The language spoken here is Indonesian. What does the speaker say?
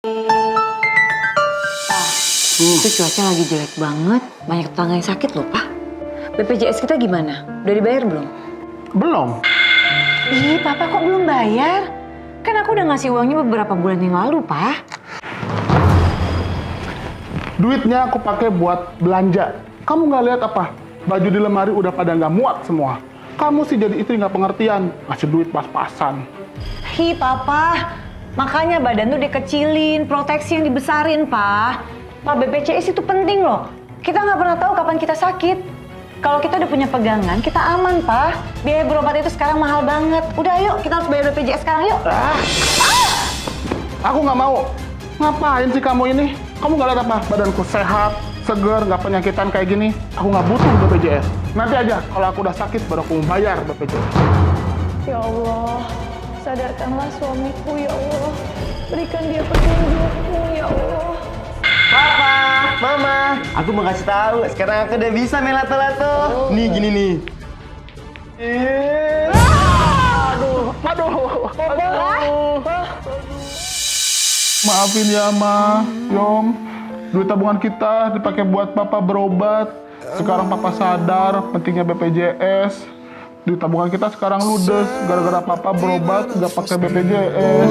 Itu cuaca lagi jelek banget, banyak tetangga yang sakit loh, Pak. BPJS kita gimana? Udah dibayar belum? Belum. Ih, Papa kok belum bayar? Kan aku udah ngasih uangnya beberapa bulan yang lalu, Pak. Duitnya aku pakai buat belanja. Kamu nggak lihat apa? Baju di lemari udah pada nggak muat semua. Kamu sih jadi istri nggak pengertian, ngasih duit pas-pasan. Hi, Papa. Makanya badan tuh dikecilin, proteksi yang dibesarin, Pak. Pak, BPJS itu penting loh. Kita nggak pernah tahu kapan kita sakit. Kalau kita udah punya pegangan, kita aman, Pak. Biaya berobat itu sekarang mahal banget. Udah, yuk, kita harus bayar BPJS sekarang, yuk. Aku nggak mau. Ngapain sih kamu ini? Kamu nggak lihat apa? Badanku sehat, seger, nggak penyakitan kayak gini. Aku nggak butuh BPJS. Nanti aja kalau aku udah sakit baru aku bayar BPJS. Ya Allah, sadarkanlah suamiku ya Allah. Berikan dia petunjukmu ya Allah. Papa, Mama, aku mau kasih tahu. Sekarang aku udah bisa main lato-lato. Nih gini nih. Aduh. Maafin ya, Ma, Yom. Duit tabungan kita dipakai buat Papa berobat. Sekarang Papa sadar pentingnya BPJS. Duit tabungan kita sekarang ludes gara-gara Papa berobat nggak pakai BPJS.